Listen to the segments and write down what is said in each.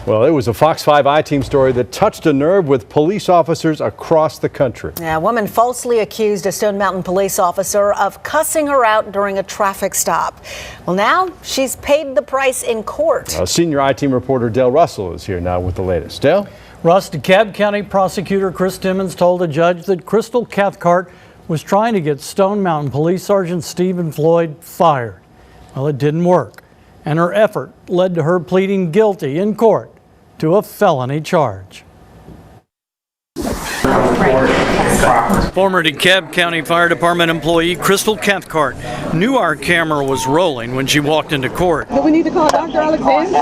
Well, it was a Fox 5 I-Team story that touched a nerve with police officers across the country. Yeah, a woman falsely accused a Stone Mountain police officer of cussing her out during a traffic stop. Well, now she's paid the price in court. Senior I-Team reporter Dale Russell is here now with the latest. Dale? Russ, DeKalb County prosecutor Chris Timmons told a judge that Crystal Cathcart was trying to get Stone Mountain Police Sergeant Stephen Floyd fired. Well, it didn't work, and her effort led to her pleading guilty in court to a felony charge. Former DeKalb County Fire Department employee Crystal Cathcart knew our camera was rolling when she walked into court. Do we need to call Dr. Alexander?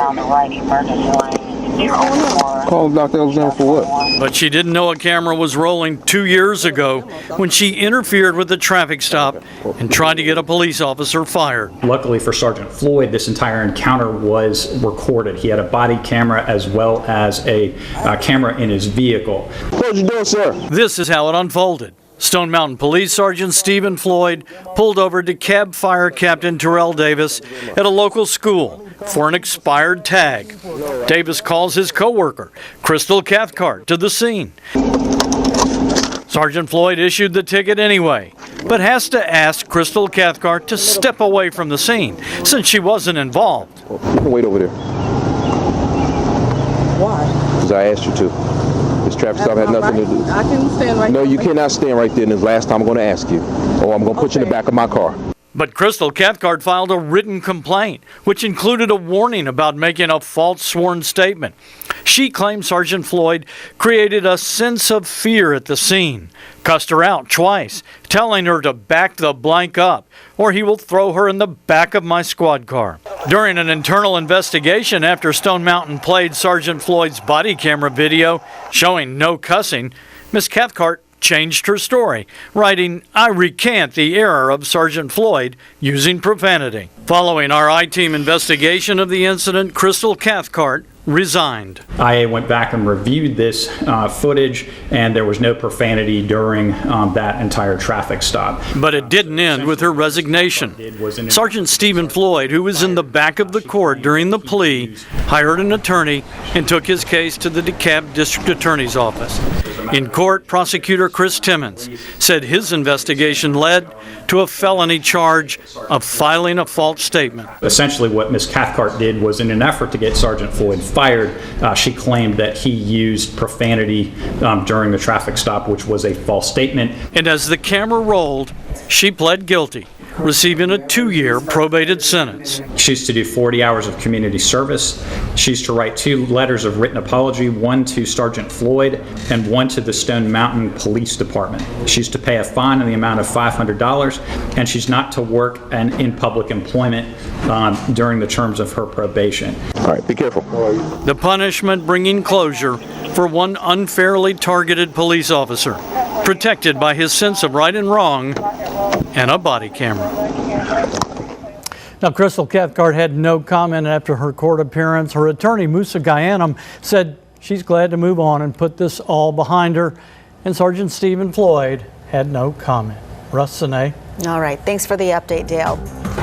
Call Dr. Alexander for what? But she didn't know a camera was rolling 2 years ago when she interfered with the traffic stop and tried to get a police officer fired. Luckily for Sergeant Floyd, this entire encounter was recorded. He had a body camera as well as a camera in his vehicle. What you doing, sir? This is how it unfolded. Stone Mountain Police Sergeant Stephen Floyd pulled over DeKalb Fire Captain Terrell Davis at a local school for an expired tag. Davis calls his co-worker, Crystal Cathcart, to the scene. Sergeant Floyd issued the ticket anyway, but has to ask Crystal Cathcart to step away from the scene since she wasn't involved. You can wait over there. Why? Because I asked you to. This traffic stop had nothing to do. I can stand right No, there. you cannot stand right there, and this last time I'm going to ask you. Or I'm going to put you in the back of my car. But Crystal Cathcart filed a written complaint, which included a warning about making a false sworn statement. She claimed Sergeant Floyd created a sense of fear at the scene, cussed her out twice, telling her to back the blank up, or he will throw her in the back of my squad car. During an internal investigation after Stone Mountain played Sergeant Floyd's body camera video showing no cussing, Ms. Cathcart changed her story, writing, "I recant the error of Sergeant Floyd using profanity." Following our I-Team investigation of the incident, Crystal Cathcart resigned. IA went back and reviewed this footage, and there was no profanity during that entire traffic stop. But it didn't end with her resignation. Sergeant Stephen Floyd, who was in the back of the court during the plea, hired an attorney and took his case to the DeKalb District Attorney's Office. In court, prosecutor Chris Timmons said his investigation led to a felony charge of filing a false statement. Essentially what Ms. Cathcart did was, in an effort to get Sergeant Floyd fired, she claimed that he used profanity during the traffic stop, which was a false statement. And as the camera rolled, she pled guilty, receiving a 2-year probated sentence. She's to do 40 hours of community service. She's to write 2 letters of written apology, one to Sergeant Floyd and one to the Stone Mountain Police Department. She's to pay a fine in the amount of $500, and she's not to work in public employment during the terms of her probation. All right, be careful. The punishment bringing closure for one unfairly targeted police officer, protected by his sense of right and wrong and a body camera. Now, Crystal Cathcart had no comment after her court appearance. Her attorney, Musa Ghanem, said she's glad to move on and put this all behind her. And Sergeant Stephen Floyd had no comment. Russ Sine. All right. Thanks for the update, Dale.